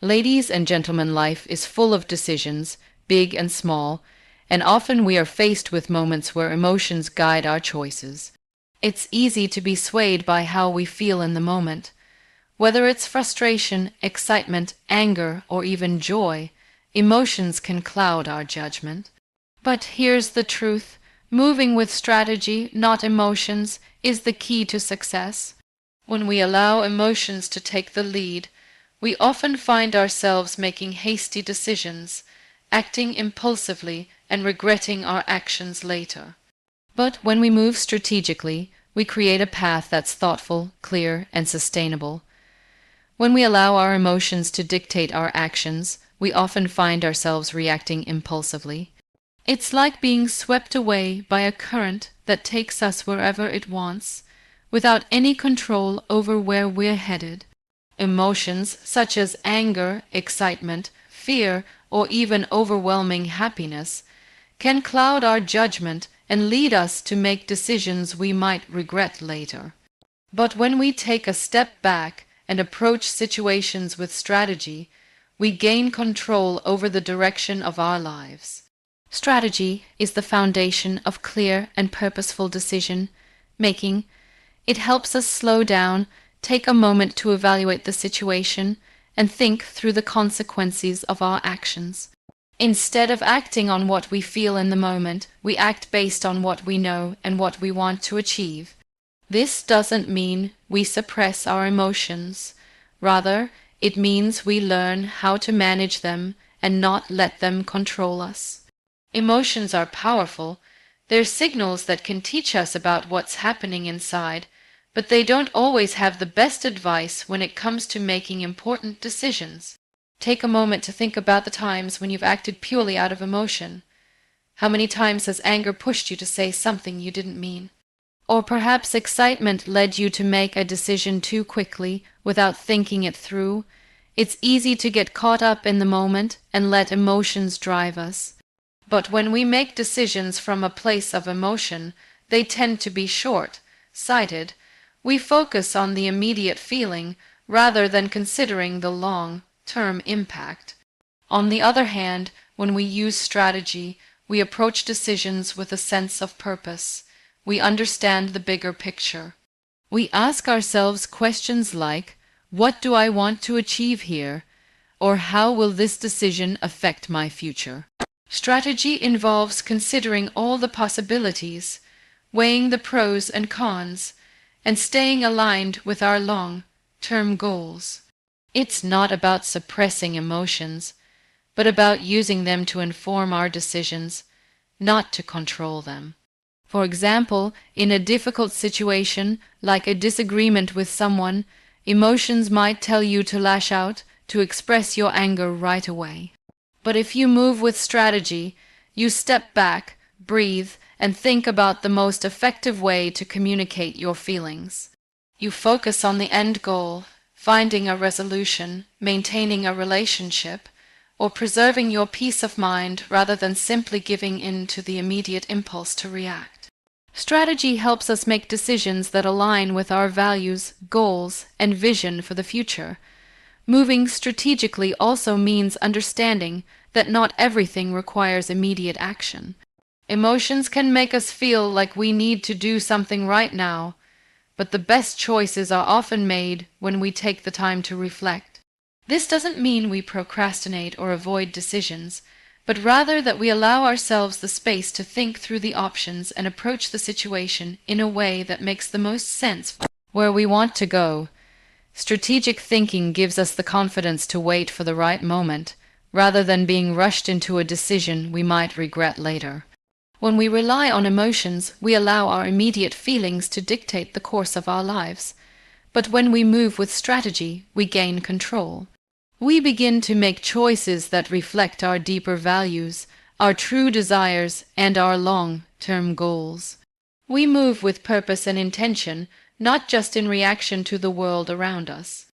Ladies and gentlemen, life is full of decisions, big and small, and often we are faced with moments where emotions guide our choices. It's easy to be swayed by how we feel in the moment. Whether it's frustration, excitement, anger, or even joy, emotions can cloud our judgment. But here's the truth. Moving with strategy, not emotions, is the key to success. When we allow emotions to take the lead, we often find ourselves making hasty decisions, acting impulsively, and regretting our actions later. But when we move strategically, we create a path that's thoughtful, clear, and sustainable. When we allow our emotions to dictate our actions, we often find ourselves reacting impulsively. It's like being swept away by a current that takes us wherever it wants, without any control over where we're headed. Emotions such as anger, excitement, fear, or even overwhelming happiness can cloud our judgment and lead us to make decisions we might regret later. But when we take a step back and approach situations with strategy, we gain control over the direction of our lives. Strategy is the foundation of clear and purposeful decision making. It helps us slow down, take a moment to evaluate the situation, and think through the consequences of our actions. Instead of acting on what we feel in the moment, we act based on what we know and what we want to achieve. This doesn't mean we suppress our emotions. Rather, it means we learn how to manage them and not let them control us. Emotions are powerful. They're signals that can teach us about what's happening inside, but they don't always have the best advice when it comes to making important decisions. Take a moment to think about the times when you've acted purely out of emotion. How many times has anger pushed you to say something you didn't mean? Or perhaps excitement led you to make a decision too quickly without thinking it through. It's easy to get caught up in the moment and let emotions drive us. But when we make decisions from a place of emotion, they tend to be short-sighted. We focus on the immediate feeling rather than considering the long-term impact. On the other hand, when we use strategy, we approach decisions with a sense of purpose. We understand the bigger picture. We ask ourselves questions like, what do I want to achieve here? Or how will this decision affect my future? Strategy involves considering all the possibilities, weighing the pros and cons, and staying aligned with our long-term goals. It's not about suppressing emotions, but about using them to inform our decisions, not to control them. For example, in a difficult situation, like a disagreement with someone, emotions might tell you to lash out, to express your anger right away. But if you move with strategy, you step back, breathe, and think about the most effective way to communicate your feelings. You focus on the end goal, finding a resolution, maintaining a relationship, or preserving your peace of mind rather than simply giving in to the immediate impulse to react. Strategy helps us make decisions that align with our values, goals, and vision for the future. Moving strategically also means understanding that not everything requires immediate action. Emotions can make us feel like we need to do something right now, but the best choices are often made when we take the time to reflect. This doesn't mean we procrastinate or avoid decisions, but rather that we allow ourselves the space to think through the options and approach the situation in a way that makes the most sense for where we want to go. Strategic thinking gives us the confidence to wait for the right moment, rather than being rushed into a decision we might regret later. When we rely on emotions, we allow our immediate feelings to dictate the course of our lives. But when we move with strategy, we gain control. We begin to make choices that reflect our deeper values, our true desires, and our long-term goals. We move with purpose and intention, not just in reaction to the world around us.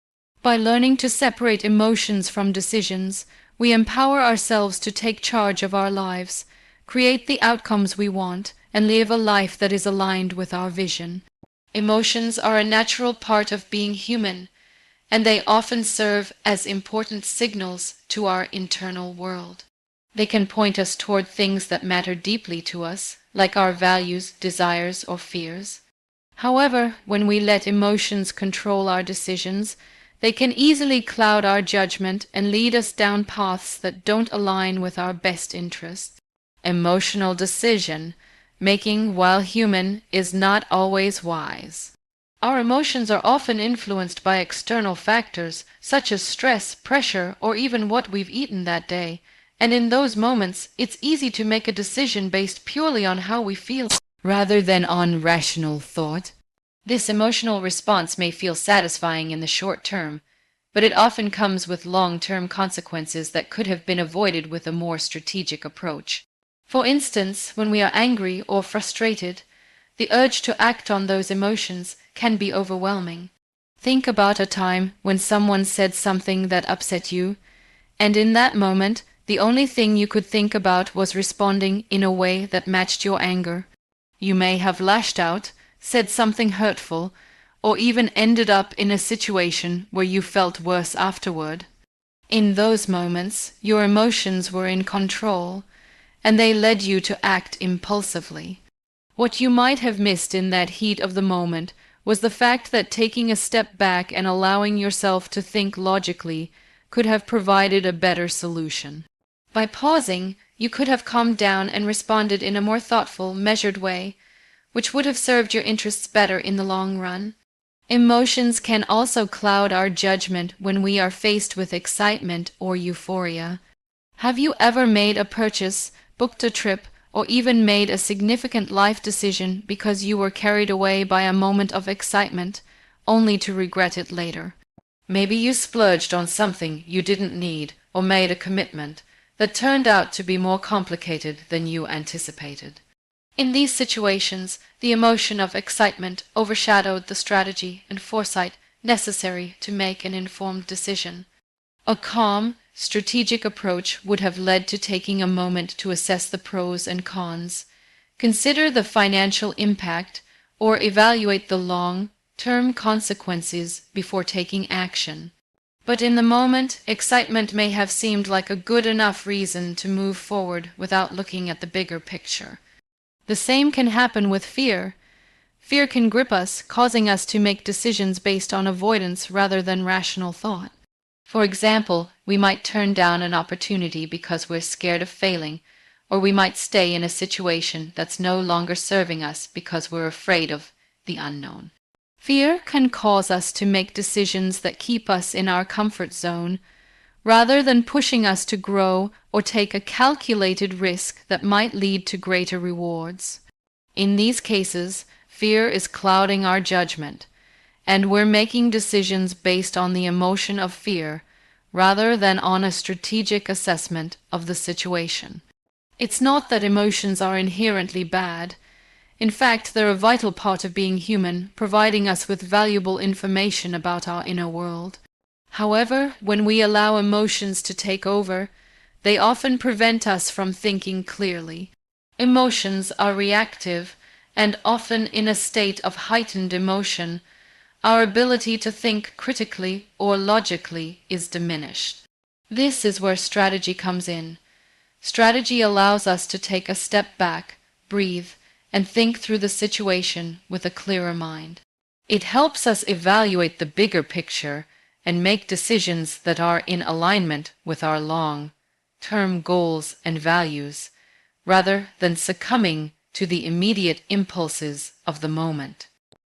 By learning to separate emotions from decisions, we empower ourselves to take charge of our lives, create the outcomes we want, and live a life that is aligned with our vision. Emotions are a natural part of being human, and they often serve as important signals to our internal world. They can point us toward things that matter deeply to us, like our values, desires, or fears. However, when we let emotions control our decisions, they can easily cloud our judgment and lead us down paths that don't align with our best interests. Emotional decision making, while human, is not always wise. Our emotions are often influenced by external factors, such as stress, pressure, or even what we've eaten that day. And in those moments, it's easy to make a decision based purely on how we feel rather than on rational thought. This emotional response may feel satisfying in the short term, but it often comes with long-term consequences that could have been avoided with a more strategic approach. For instance, when we are angry or frustrated, the urge to act on those emotions can be overwhelming. Think about a time when someone said something that upset you, and in that moment, the only thing you could think about was responding in a way that matched your anger. You may have lashed out, said something hurtful, or even ended up in a situation where you felt worse afterward. In those moments, your emotions were in control, and they led you to act impulsively. What you might have missed in that heat of the moment was the fact that taking a step back and allowing yourself to think logically could have provided a better solution. By pausing, you could have calmed down and responded in a more thoughtful, measured way, which would have served your interests better in the long run. Emotions can also cloud our judgment when we are faced with excitement or euphoria. Have you ever made a purchase, booked a trip, or even made a significant life decision because you were carried away by a moment of excitement, only to regret it later? Maybe you splurged on something you didn't need or made a commitment that turned out to be more complicated than you anticipated. In these situations, the emotion of excitement overshadowed the strategy and foresight necessary to make an informed decision. A calm, strategic approach would have led to taking a moment to assess the pros and cons, consider the financial impact, or evaluate the long-term consequences before taking action. But in the moment, excitement may have seemed like a good enough reason to move forward without looking at the bigger picture. The same can happen with fear. Fear can grip us, causing us to make decisions based on avoidance rather than rational thought. For example, we might turn down an opportunity because we're scared of failing, or we might stay in a situation that's no longer serving us because we're afraid of the unknown. Fear can cause us to make decisions that keep us in our comfort zone, rather than pushing us to grow or take a calculated risk that might lead to greater rewards. In these cases, fear is clouding our judgment, and we're making decisions based on the emotion of fear rather than on a strategic assessment of the situation. It's not that emotions are inherently bad. In fact, they're a vital part of being human, providing us with valuable information about our inner world. However, when we allow emotions to take over, they often prevent us from thinking clearly. Emotions are reactive, and often in a state of heightened emotion, our ability to think critically or logically is diminished. This is where strategy comes in. Strategy allows us to take a step back, breathe, and think through the situation with a clearer mind. It helps us evaluate the bigger picture and make decisions that are in alignment with our long-term goals and values, rather than succumbing to the immediate impulses of the moment.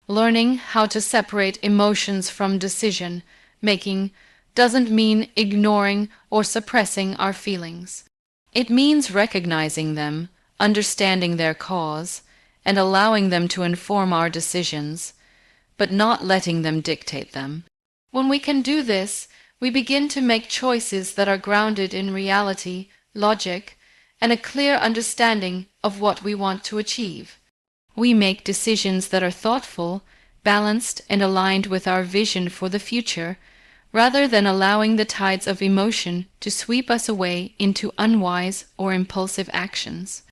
Learning how to separate emotions from decision-making doesn't mean ignoring or suppressing our feelings. It means recognizing them, understanding their cause, and allowing them to inform our decisions, but not letting them dictate them. When we can do this, we begin to make choices that are grounded in reality, logic, and a clear understanding of what we want to achieve. We make decisions that are thoughtful, balanced, and aligned with our vision for the future, rather than allowing the tides of emotion to sweep us away into unwise or impulsive actions.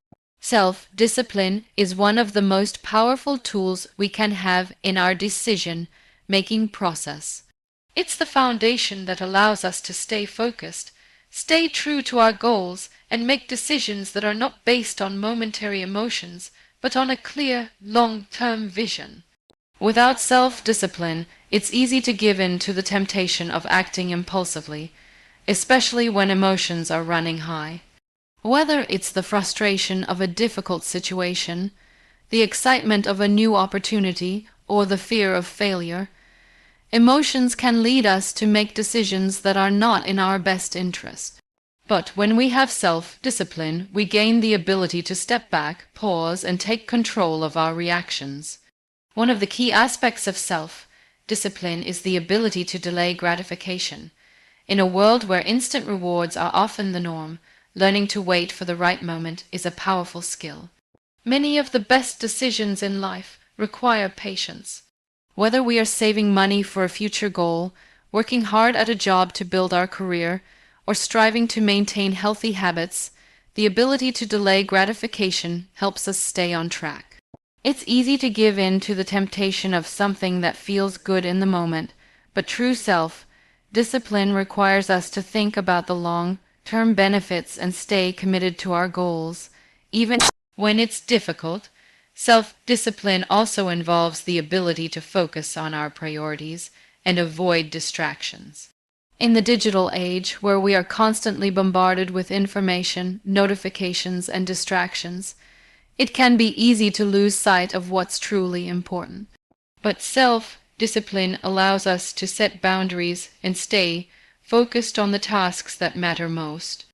Self-discipline is one of the most powerful tools we can have in our decision-making process. It's the foundation that allows us to stay focused, stay true to our goals, and make decisions that are not based on momentary emotions, but on a clear, long-term vision. Without self-discipline, it's easy to give in to the temptation of acting impulsively, especially when emotions are running high. Whether it's the frustration of a difficult situation, the excitement of a new opportunity, or the fear of failure, emotions can lead us to make decisions that are not in our best interest. But when we have self-discipline, we gain the ability to step back, pause, and take control of our reactions. One of the key aspects of self-discipline is the ability to delay gratification. In a world where instant rewards are often the norm, learning to wait for the right moment is a powerful skill. Many of the best decisions in life require patience. Whether we are saving money for a future goal, working hard at a job to build our career, or striving to maintain healthy habits, the ability to delay gratification helps us stay on track. It's easy to give in to the temptation of something that feels good in the moment, but true self-discipline requires us to think about the long-term benefits and stay committed to our goals, even when it's difficult. Self-discipline also involves the ability to focus on our priorities and avoid distractions. In the digital age, where we are constantly bombarded with information, notifications, and distractions, it can be easy to lose sight of what's truly important. But self-discipline allows us to set boundaries and stay focused on the tasks that matter most.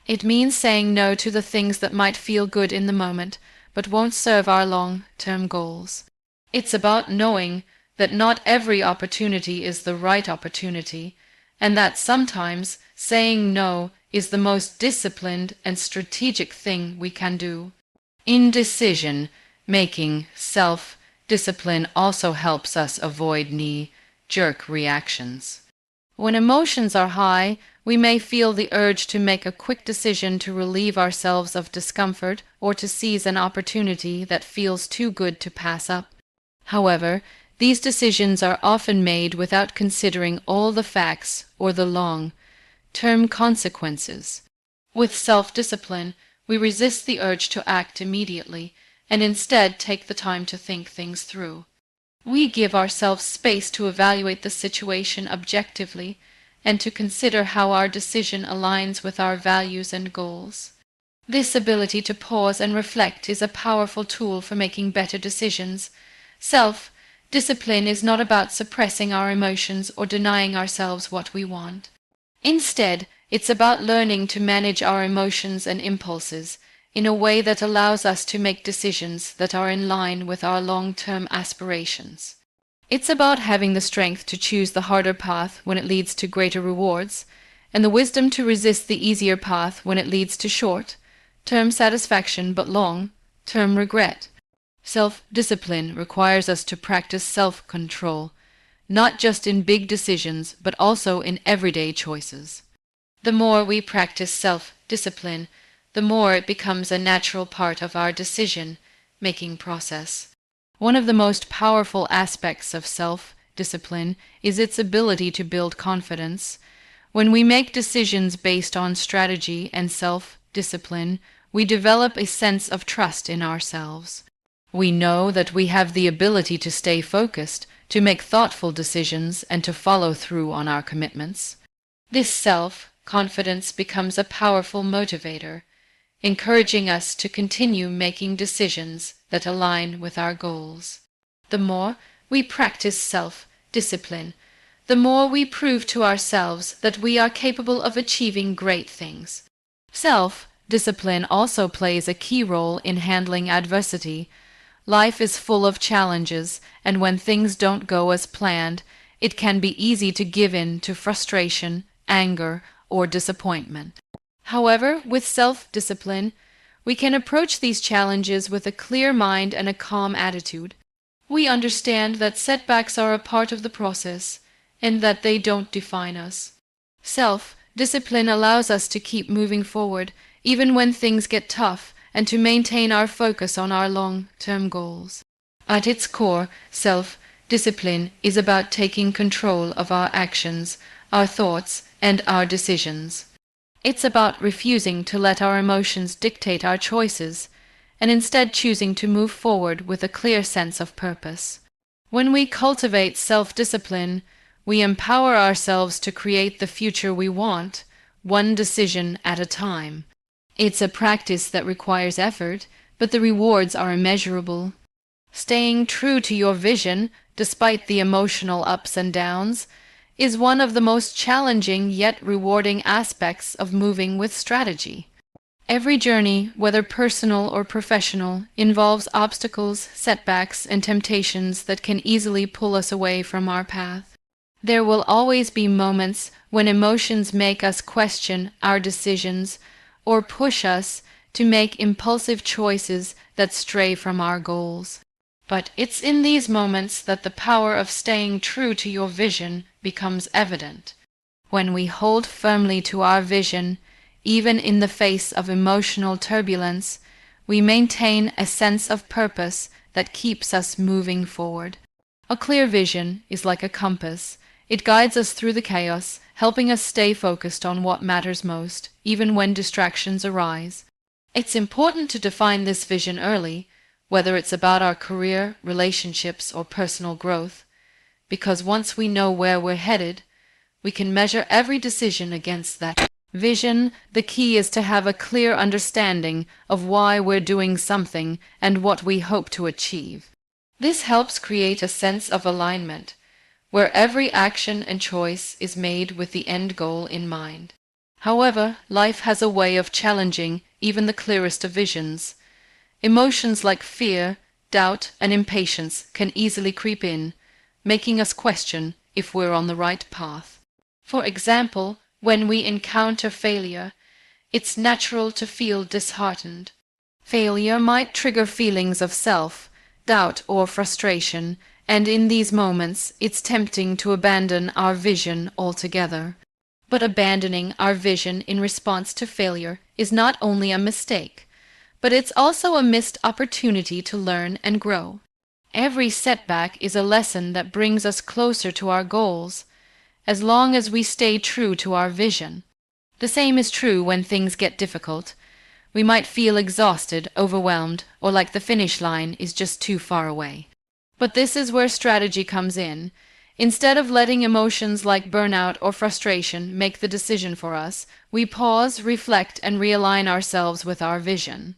It means saying no to the things that might feel good in the moment, but won't serve our long-term goals. It's about knowing that not every opportunity is the right opportunity, and that sometimes saying no is the most disciplined and strategic thing we can do. In decision-making, self-discipline also helps us avoid knee-jerk reactions. When emotions are high, we may feel the urge to make a quick decision to relieve ourselves of discomfort or to seize an opportunity that feels too good to pass up. However, these decisions are often made without considering all the facts or the long-term consequences. With self-discipline, we resist the urge to act immediately and instead take the time to think things through. We give ourselves space to evaluate the situation objectively and to consider how our decision aligns with our values and goals. This ability to pause and reflect is a powerful tool for making better decisions. Self-discipline is not about suppressing our emotions or denying ourselves what we want. Instead, it's about learning to manage our emotions and impulses in a way that allows us to make decisions that are in line with our long-term aspirations. It's about having the strength to choose the harder path when it leads to greater rewards, and the wisdom to resist the easier path when it leads to short-term satisfaction but long-term regret. Self-discipline requires us to practice self-control, not just in big decisions but also in everyday choices. The more we practice self-discipline, the more it becomes a natural part of our decision-making process. One of the most powerful aspects of self-discipline is its ability to build confidence. When we make decisions based on strategy and self-discipline, we develop a sense of trust in ourselves. We know that we have the ability to stay focused, to make thoughtful decisions, and to follow through on our commitments. This self-confidence becomes a powerful motivator, encouraging us to continue making decisions that align with our goals. The more we practice self-discipline, the more we prove to ourselves that we are capable of achieving great things. Self-discipline also plays a key role in handling adversity. Life is full of challenges, and when things don't go as planned, it can be easy to give in to frustration, anger, or disappointment. However, with self-discipline, we can approach these challenges with a clear mind and a calm attitude. We understand that setbacks are a part of the process and that they don't define us. Self-discipline allows us to keep moving forward even when things get tough and to maintain our focus on our long-term goals. At its core, self Discipline is about taking control of our actions, our thoughts, and our decisions. It's about refusing to let our emotions dictate our choices, and instead choosing to move forward with a clear sense of purpose. When we cultivate self-discipline, we empower ourselves to create the future we want, one decision at a time. It's a practice that requires effort, but the rewards are immeasurable. Staying true to your vision, despite the emotional ups and downs, is one of the most challenging yet rewarding aspects of moving with strategy. Every journey, whether personal or professional, involves obstacles, setbacks, and temptations that can easily pull us away from our path. There will always be moments when emotions make us question our decisions or push us to make impulsive choices that stray from our goals. But it's in these moments that the power of staying true to your vision becomes evident. When we hold firmly to our vision, even in the face of emotional turbulence, we maintain a sense of purpose that keeps us moving forward. A clear vision is like a compass. It guides us through the chaos, helping us stay focused on what matters most, even when distractions arise. It's important to define this vision early, whether it's about our career, relationships, or personal growth, because once we know where we're headed, we can measure every decision against that vision. The key is to have a clear understanding of why we're doing something and what we hope to achieve. This helps create a sense of alignment, where every action and choice is made with the end goal in mind. However, life has a way of challenging even the clearest of visions. Emotions like fear, doubt, and impatience can easily creep in, making us question if we're on the right path. For example, when we encounter failure, it's natural to feel disheartened. Failure might trigger feelings of self-doubt or frustration, and in these moments it's tempting to abandon our vision altogether. But abandoning our vision in response to failure is not only a mistake, but it's also a missed opportunity to learn and grow. Every setback is a lesson that brings us closer to our goals, as long as we stay true to our vision. The same is true when things get difficult. We might feel exhausted, overwhelmed, or like the finish line is just too far away. But this is where strategy comes in. Instead of letting emotions like burnout or frustration make the decision for us, we pause, reflect, and realign ourselves with our vision.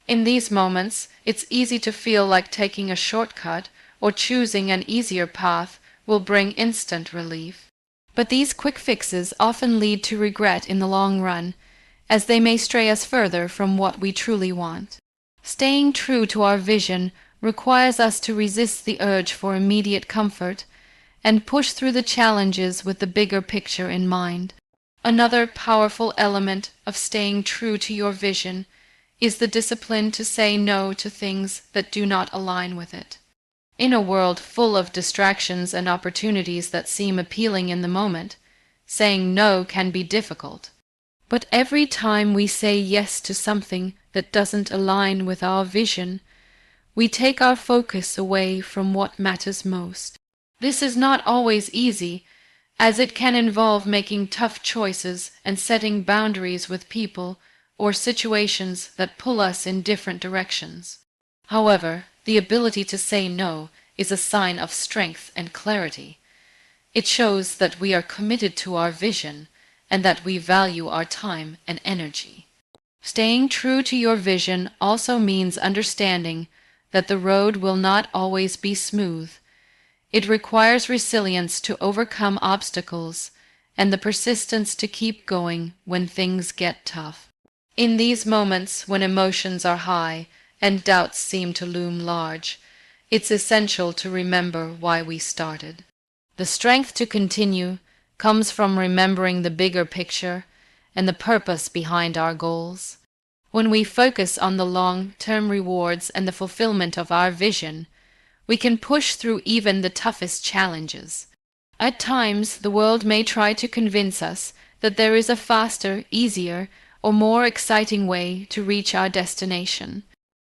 In these moments, it's easy to feel like taking a shortcut or choosing an easier path will bring instant relief. But these quick fixes often lead to regret in the long run, as they may stray us further from what we truly want. Staying true to our vision requires us to resist the urge for immediate comfort and push through the challenges with the bigger picture in mind. Another powerful element of staying true to your vision is the discipline to say no to things that do not align with it. In a world full of distractions and opportunities that seem appealing in the moment, saying no can be difficult. But every time we say yes to something that doesn't align with our vision, we take our focus away from what matters most. This is not always easy, as it can involve making tough choices and setting boundaries with people or situations that pull us in different directions. However, the ability to say no is a sign of strength and clarity. It shows that we are committed to our vision and that we value our time and energy. Staying true to your vision also means understanding that the road will not always be smooth. It requires resilience to overcome obstacles and the persistence to keep going when things get tough. In these moments when emotions are high and doubts seem to loom large, it's essential to remember why we started. The strength to continue comes from remembering the bigger picture and the purpose behind our goals. When we focus on the long-term rewards and the fulfillment of our vision, we can push through even the toughest challenges. At times, the world may try to convince us that there is a faster, easier, or more exciting way to reach our destination.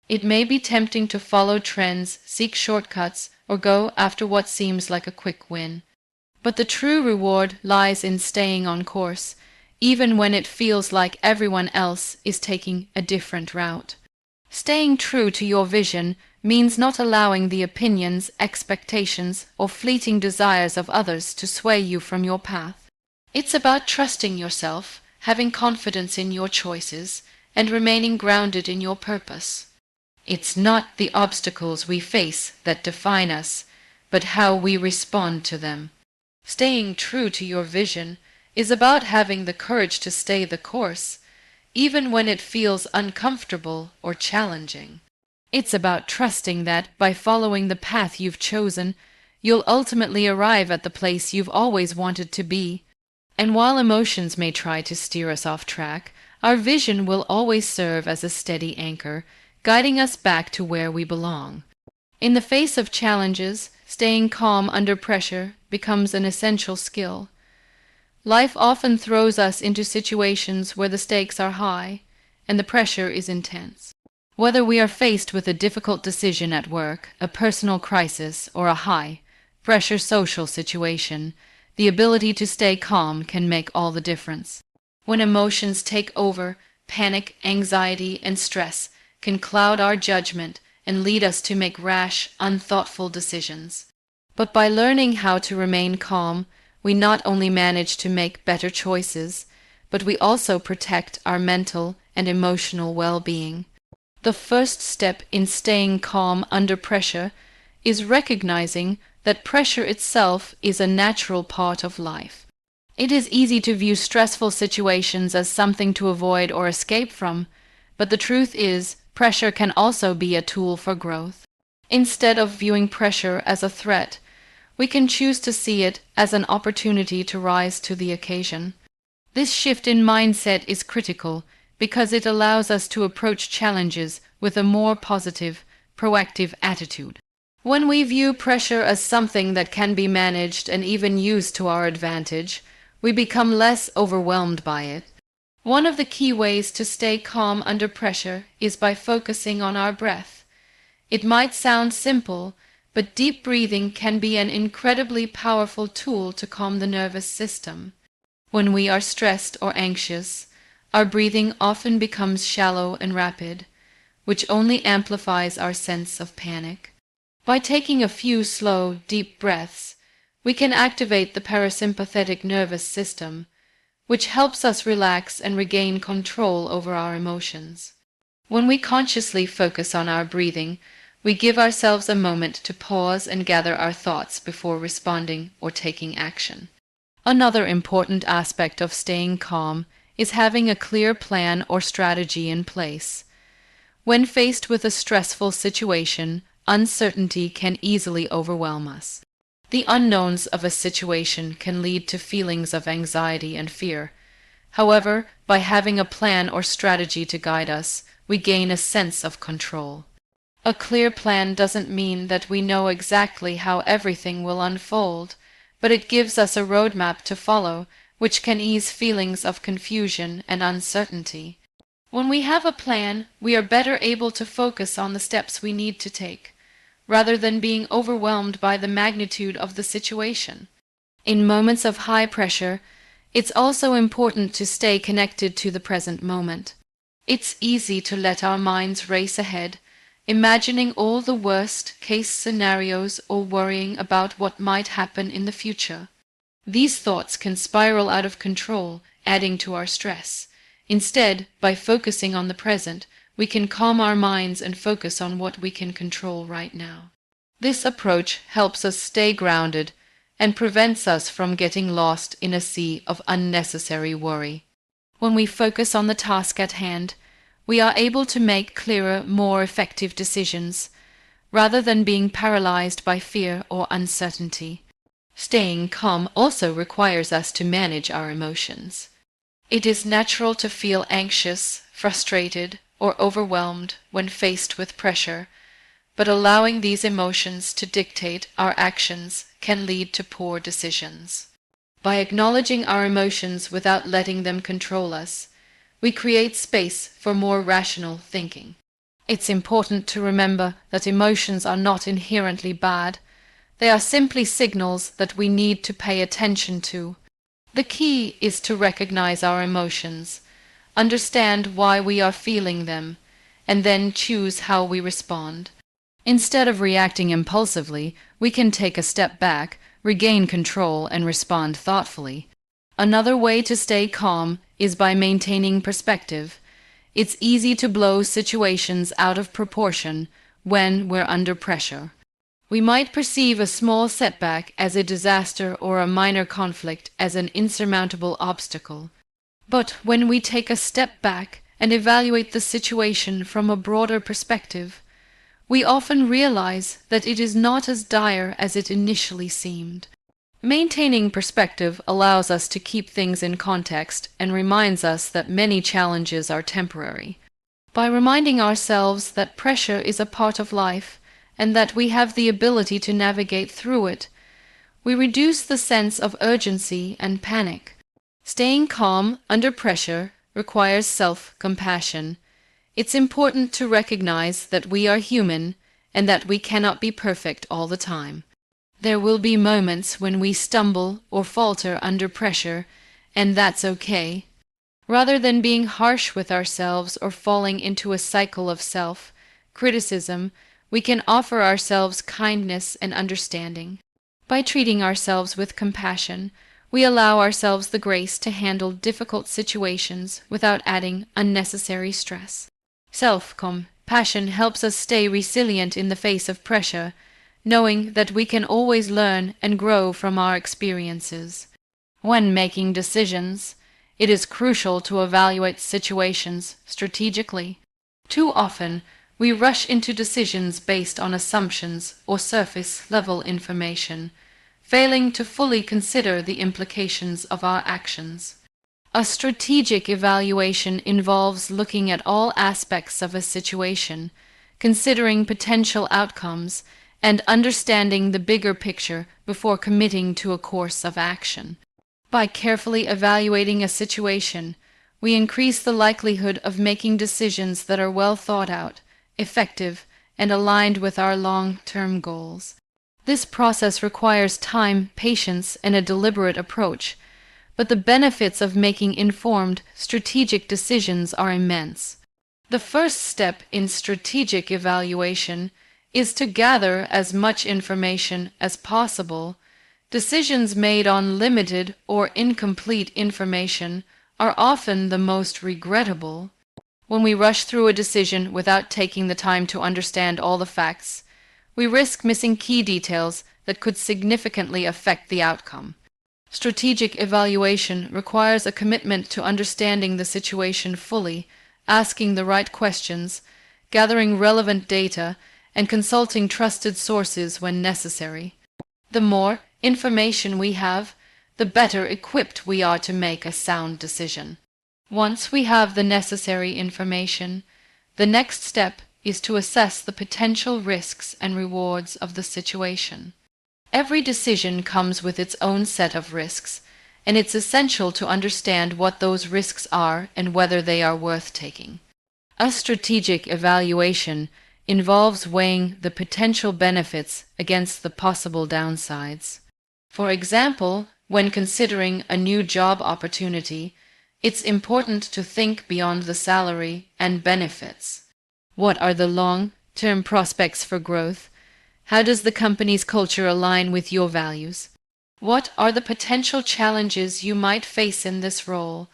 It may be tempting to follow trends, seek shortcuts, or go after what seems like a quick win. But the true reward lies in staying on course, even when it feels like everyone else is taking a different route. Staying true to your vision means not allowing the opinions, expectations, or fleeting desires of others to sway you from your path. It's about trusting yourself, having confidence in your choices, and remaining grounded in your purpose. It's not the obstacles we face that define us, but how we respond to them. Staying true to your vision is about having the courage to stay the course, even when it feels uncomfortable or challenging. It's about trusting that by following the path you've chosen, you'll ultimately arrive at the place you've always wanted to be. And while emotions may try to steer us off track, our vision will always serve as a steady anchor, guiding us back to where we belong. In the face of challenges, staying calm under pressure becomes an essential skill. Life often throws us into situations where the stakes are high and the pressure is intense. Whether we are faced with a difficult decision at work, a personal crisis, or a high-pressure social situation, the ability to stay calm can make all the difference. When emotions take over, panic, anxiety, and stress can cloud our judgment and lead us to make rash, unthoughtful decisions. But by learning how to remain calm, we not only manage to make better choices, but we also protect our mental and emotional well-being. The first step in staying calm under pressure is recognizing that pressure itself is a natural part of life. It is easy to view stressful situations as something to avoid or escape from, but the truth is, pressure can also be a tool for growth. Instead of viewing pressure as a threat, we can choose to see it as an opportunity to rise to the occasion. This shift in mindset is critical because it allows us to approach challenges with a more positive, proactive attitude. When we view pressure as something that can be managed and even used to our advantage, we become less overwhelmed by it. One of the key ways to stay calm under pressure is by focusing on our breath. It might sound simple, but deep breathing can be an incredibly powerful tool to calm the nervous system. When we are stressed or anxious, our breathing often becomes shallow and rapid, which only amplifies our sense of panic. By taking a few slow, deep breaths, we can activate the parasympathetic nervous system, which helps us relax and regain control over our emotions. When we consciously focus on our breathing, we give ourselves a moment to pause and gather our thoughts before responding or taking action. Another important aspect of staying calm is having a clear plan or strategy in place. When faced with a stressful situation, uncertainty can easily overwhelm us. The unknowns of a situation can lead to feelings of anxiety and fear. However, by having a plan or strategy to guide us, we gain a sense of control. A clear plan doesn't mean that we know exactly how everything will unfold, but it gives us a roadmap to follow, which can ease feelings of confusion and uncertainty. When we have a plan, we are better able to focus on the steps we need to take, rather than being overwhelmed by the magnitude of the situation. In moments of high pressure, it's also important to stay connected to the present moment. It's easy to let our minds race ahead, imagining all the worst-case scenarios or worrying about what might happen in the future. These thoughts can spiral out of control, adding to our stress. Instead, by focusing on the present, we can calm our minds and focus on what we can control right now. This approach helps us stay grounded and prevents us from getting lost in a sea of unnecessary worry. When we focus on the task at hand, we are able to make clearer, more effective decisions, rather than being paralyzed by fear or uncertainty. Staying calm also requires us to manage our emotions. It is natural to feel anxious, frustrated, or overwhelmed when faced with pressure, but allowing these emotions to dictate our actions can lead to poor decisions. By acknowledging our emotions without letting them control us, we create space for more rational thinking. It's important to remember that emotions are not inherently bad, They are simply signals that we need to pay attention to. The key is to recognize our emotions, understand why we are feeling them, and then choose how we respond. Instead of reacting impulsively, we can take a step back, regain control, and respond thoughtfully. Another way to stay calm is by maintaining perspective. It's easy to blow situations out of proportion when we're under pressure. We might perceive a small setback as a disaster or a minor conflict as an insurmountable obstacle. But when we take a step back and evaluate the situation from a broader perspective, we often realize that it is not as dire as it initially seemed. Maintaining perspective allows us to keep things in context and reminds us that many challenges are temporary. By reminding ourselves that pressure is a part of life and that we have the ability to navigate through it, we reduce the sense of urgency and panic. Staying calm under pressure requires self-compassion. It's important to recognize that we are human and that we cannot be perfect all the time. There will be moments when we stumble or falter under pressure, and that's okay. Rather than being harsh with ourselves or falling into a cycle of self-criticism, we can offer ourselves kindness and understanding. By treating ourselves with compassion, we allow ourselves the grace to handle difficult situations without adding unnecessary stress. Self-compassion helps us stay resilient in the face of pressure, knowing that we can always learn and grow from our experiences. When making decisions, it is crucial to evaluate situations strategically. Too often, we rush into decisions based on assumptions or surface-level information, failing to fully consider the implications of our actions. A strategic evaluation involves looking at all aspects of a situation, considering potential outcomes, and understanding the bigger picture before committing to a course of action. By carefully evaluating a situation, we increase the likelihood of making decisions that are well thought out, effective, and aligned with our long-term goals. This process requires time, patience, and a deliberate approach, but the benefits of making informed, strategic decisions are immense. The first step in strategic evaluation is to gather as much information as possible. Decisions made on limited or incomplete information are often the most regrettable. When we rush through a decision without taking the time to understand all the facts, we risk missing key details that could significantly affect the outcome. Strategic evaluation requires a commitment to understanding the situation fully, asking the right questions, gathering relevant data, and consulting trusted sources when necessary. The more information we have, the better equipped we are to make a sound decision. Once we have the necessary information, the next step is to assess the potential risks and rewards of the situation. Every decision comes with its own set of risks, and it's essential to understand what those risks are and whether they are worth taking. A strategic evaluation involves weighing the potential benefits against the possible downsides. For example, when considering a new job opportunity, it's important to think beyond the salary and benefits. What are the long-term prospects for growth? How does the company's culture align with your values? What are the potential challenges you might face in this role?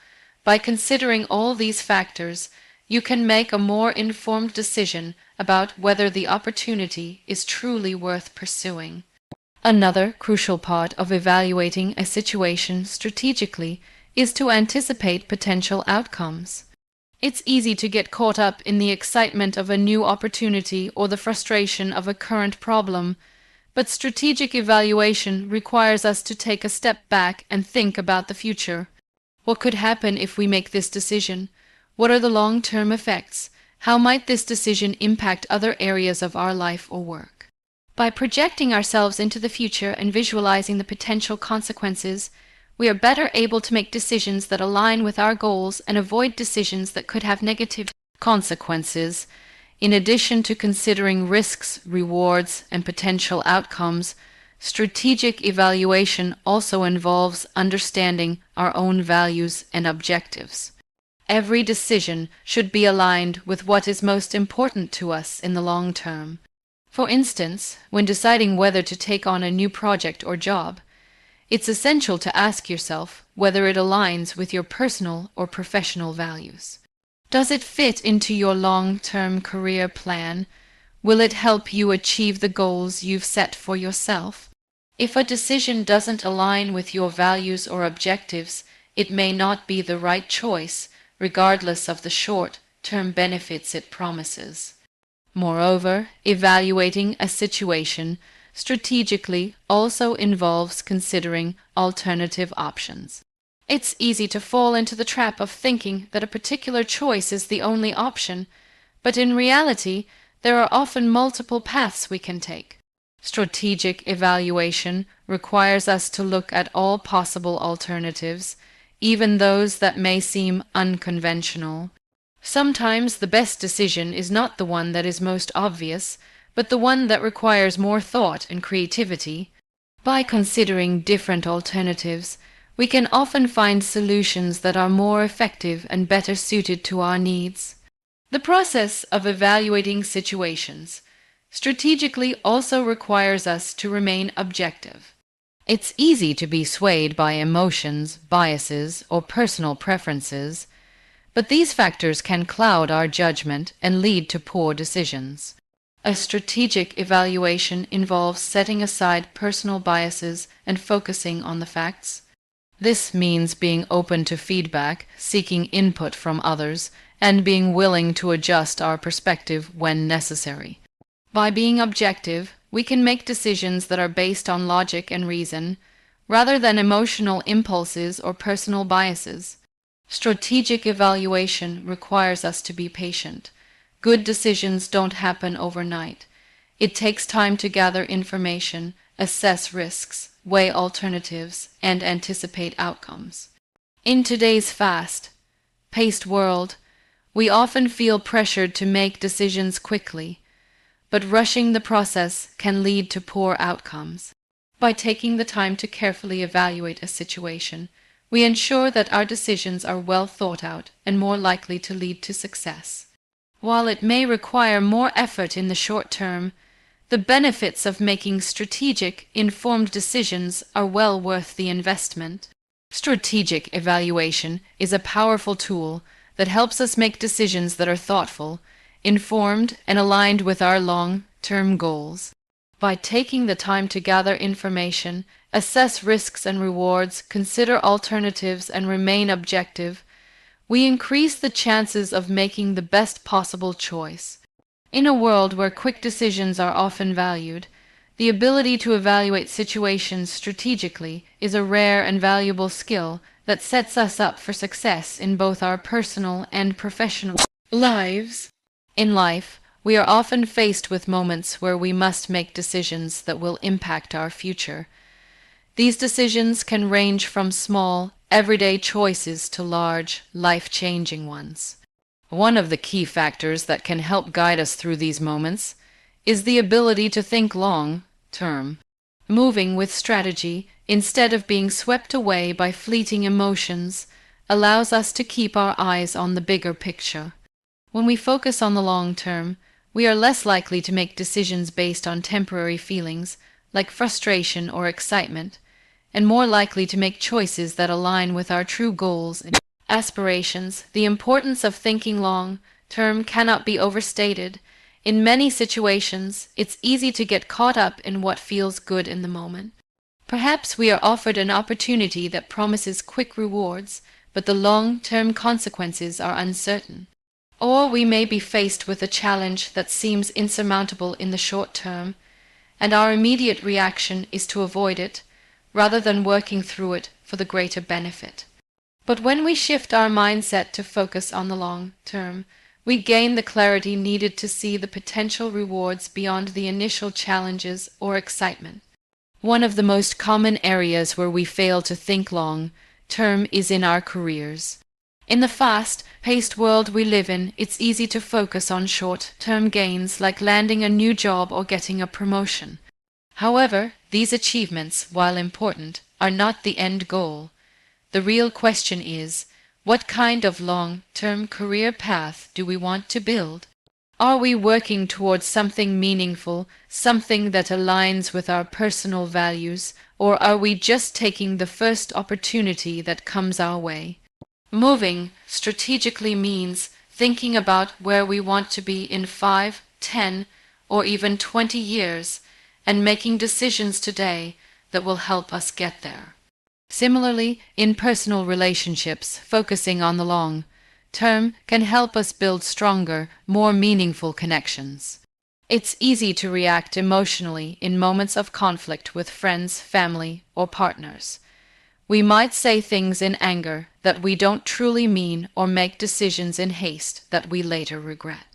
By considering all these factors, you can make a more informed decision about whether the opportunity is truly worth pursuing. Another crucial part of evaluating a situation strategically is to anticipate potential outcomes. It's easy to get caught up in the excitement of a new opportunity or the frustration of a current problem, but strategic evaluation requires us to take a step back and think about the future. What could happen if we make this decision? What are the long-term effects? How might this decision impact other areas of our life or work? By projecting ourselves into the future and visualizing the potential consequences, we are better able to make decisions that align with our goals and avoid decisions that could have negative consequences. In addition to considering risks, rewards, and potential outcomes, Strategic evaluation also involves understanding our own values and objectives. Every decision should be aligned with what is most important to us in the long term. For instance, when deciding whether to take on a new project or job, it's essential to ask yourself whether it aligns with your personal or professional values. Does it fit into your long-term career plan? Will it help you achieve the goals you've set for yourself? If a decision doesn't align with your values or objectives, it may not be the right choice, regardless of the short-term benefits it promises. Moreover, evaluating a situation strategically also involves considering alternative options. It's easy to fall into the trap of thinking that a particular choice is the only option, but in reality, there are often multiple paths we can take. Strategic evaluation requires us to look at all possible alternatives, even those that may seem unconventional. Sometimes the best decision is not the one that is most obvious, but the one that requires more thought and creativity. By considering different alternatives, we can often find solutions that are more effective and better suited to our needs. The process of evaluating situations strategically also requires us to remain objective. It's easy to be swayed by emotions, biases, or personal preferences, but these factors can cloud our judgment and lead to poor decisions. A strategic evaluation involves setting aside personal biases and focusing on the facts. This means being open to feedback, seeking input from others, and being willing to adjust our perspective when necessary. By being objective, we can make decisions that are based on logic and reason, rather than emotional impulses or personal biases. Strategic evaluation requires us to be patient. Good decisions don't happen overnight. It takes time to gather information, assess risks, weigh alternatives, and anticipate outcomes. In today's fast-paced world, we often feel pressured to make decisions quickly, but rushing the process can lead to poor outcomes. By taking the time to carefully evaluate a situation, we ensure that our decisions are well thought out and more likely to lead to success. While it may require more effort in the short term, the benefits of making strategic, informed decisions are well worth the investment. Strategic evaluation is a powerful tool that helps us make decisions that are thoughtful, informed, and aligned with our long-term goals. By taking the time to gather information, assess risks and rewards, consider alternatives, and remain objective, we increase the chances of making the best possible choice. In a world where quick decisions are often valued, the ability to evaluate situations strategically is a rare and valuable skill that sets us up for success in both our personal and professional lives. In life, we are often faced with moments where we must make decisions that will impact our future. These decisions can range from small, everyday choices to large, life-changing ones. One of the key factors that can help guide us through these moments is the ability to think long-term. Moving with strategy, instead of being swept away by fleeting emotions, allows us to keep our eyes on the bigger picture. When we focus on the long term, we are less likely to make decisions based on temporary feelings, like frustration or excitement, and more likely to make choices that align with our true goals and aspirations. The importance of thinking long-term cannot be overstated. In many situations, it's easy to get caught up in what feels good in the moment. Perhaps we are offered an opportunity that promises quick rewards, but the long-term consequences are uncertain. Or we may be faced with a challenge that seems insurmountable in the short term, and our immediate reaction is to avoid it, rather than working through it for the greater benefit. But when we shift our mindset to focus on the long term, we gain the clarity needed to see the potential rewards beyond the initial challenges or excitement. One of the most common areas where we fail to think long term is in our careers. In the fast-paced world we live in, it's easy to focus on short-term gains like landing a new job or getting a promotion. However, these achievements, while important, are not the end goal. The real question is, what kind of long-term career path do we want to build? Are we working towards something meaningful, something that aligns with our personal values, or are we just taking the first opportunity that comes our way? Moving strategically means thinking about where we want to be in 5, 10, or even 20 years, and making decisions today that will help us get there. Similarly, in personal relationships, focusing on the long term can help us build stronger, more meaningful connections. It's easy to react emotionally in moments of conflict with friends, family, or partners. We might say things in anger that we don't truly mean or make decisions in haste that we later regret.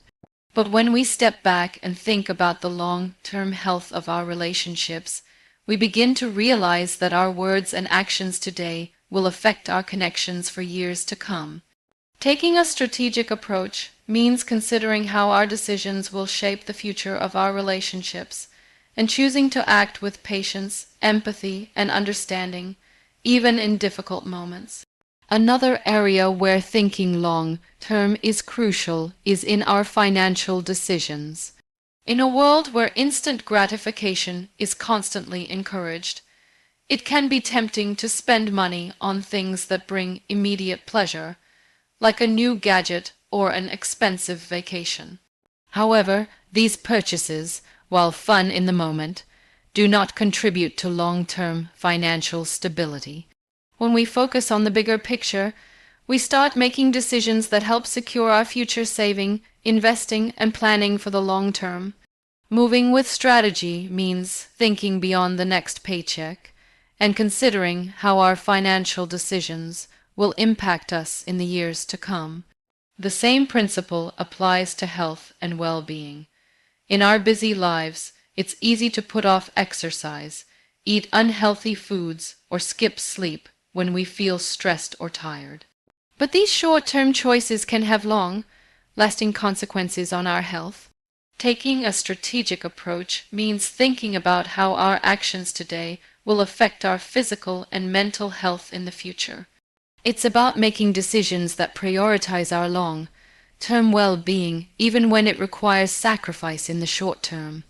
But when we step back and think about the long-term health of our relationships, we begin to realize that our words and actions today will affect our connections for years to come. Taking a strategic approach means considering how our decisions will shape the future of our relationships and choosing to act with patience, empathy, and understanding, even in difficult moments. Another area where thinking long-term is crucial is in our financial decisions. In a world where instant gratification is constantly encouraged, it can be tempting to spend money on things that bring immediate pleasure, like a new gadget or an expensive vacation. However, these purchases, while fun in the moment, do not contribute to long-term financial stability. When we focus on the bigger picture, we start making decisions that help secure our future saving, investing, and planning for the long term. Moving with strategy means thinking beyond the next paycheck and considering how our financial decisions will impact us in the years to come. The same principle applies to health and well-being. In our busy lives, it's easy to put off exercise, eat unhealthy foods, or skip sleep when we feel stressed or tired. But these short-term choices can have long-lasting consequences on our health. Taking a strategic approach means thinking about how our actions today will affect our physical and mental health in the future. It's about making decisions that prioritize our long-term well-being, even when it requires sacrifice in the short term.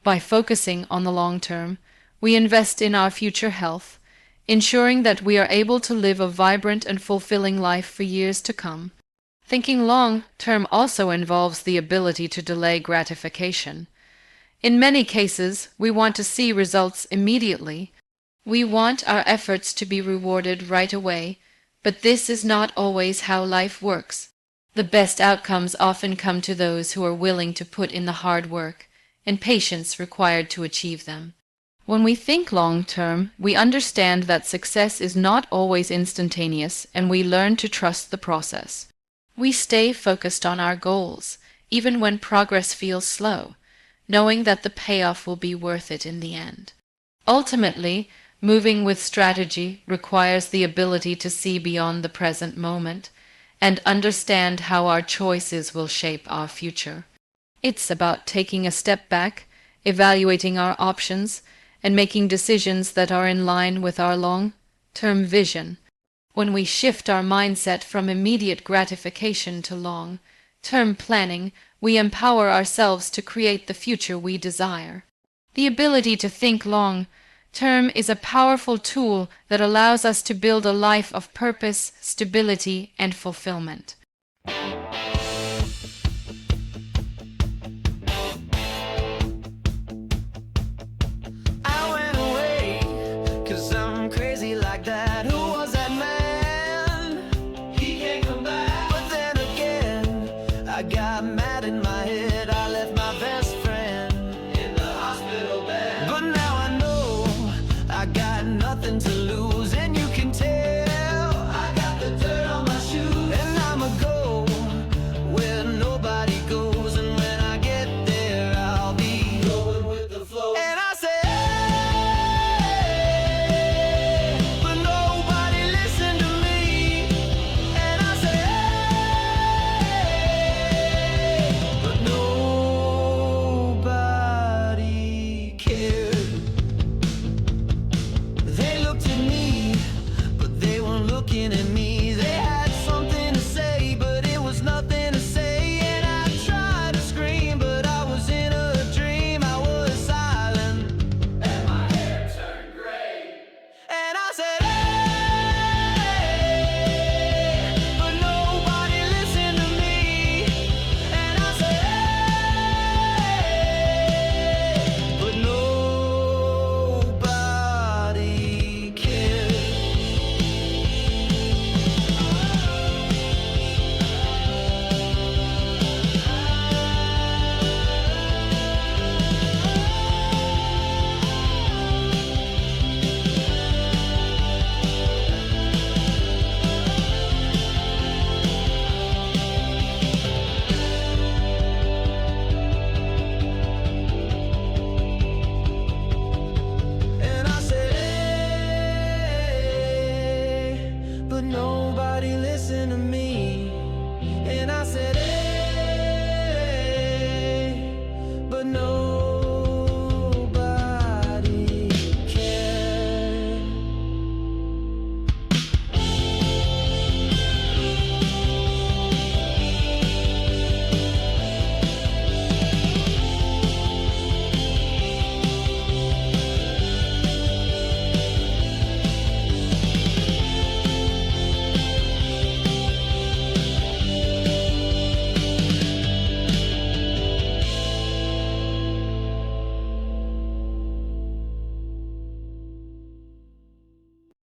By focusing on the long term, we invest in our future health, ensuring that we are able to live a vibrant and fulfilling life for years to come. Thinking long-term also involves the ability to delay gratification. In many cases, we want to see results immediately. We want our efforts to be rewarded right away, but this is not always how life works. The best outcomes often come to those who are willing to put in the hard work and patience required to achieve them. When we think long-term, we understand that success is not always instantaneous, and we learn to trust the process. We stay focused on our goals, even when progress feels slow, knowing that the payoff will be worth it in the end. Ultimately, moving with strategy requires the ability to see beyond the present moment and understand how our choices will shape our future. It's about taking a step back, evaluating our options, and making decisions that are in line with our long-term vision. When we shift our mindset from immediate gratification to long-term planning, we empower ourselves to create the future we desire. The ability to think long-term is a powerful tool that allows us to build a life of purpose, stability, and fulfillment. I got mad in my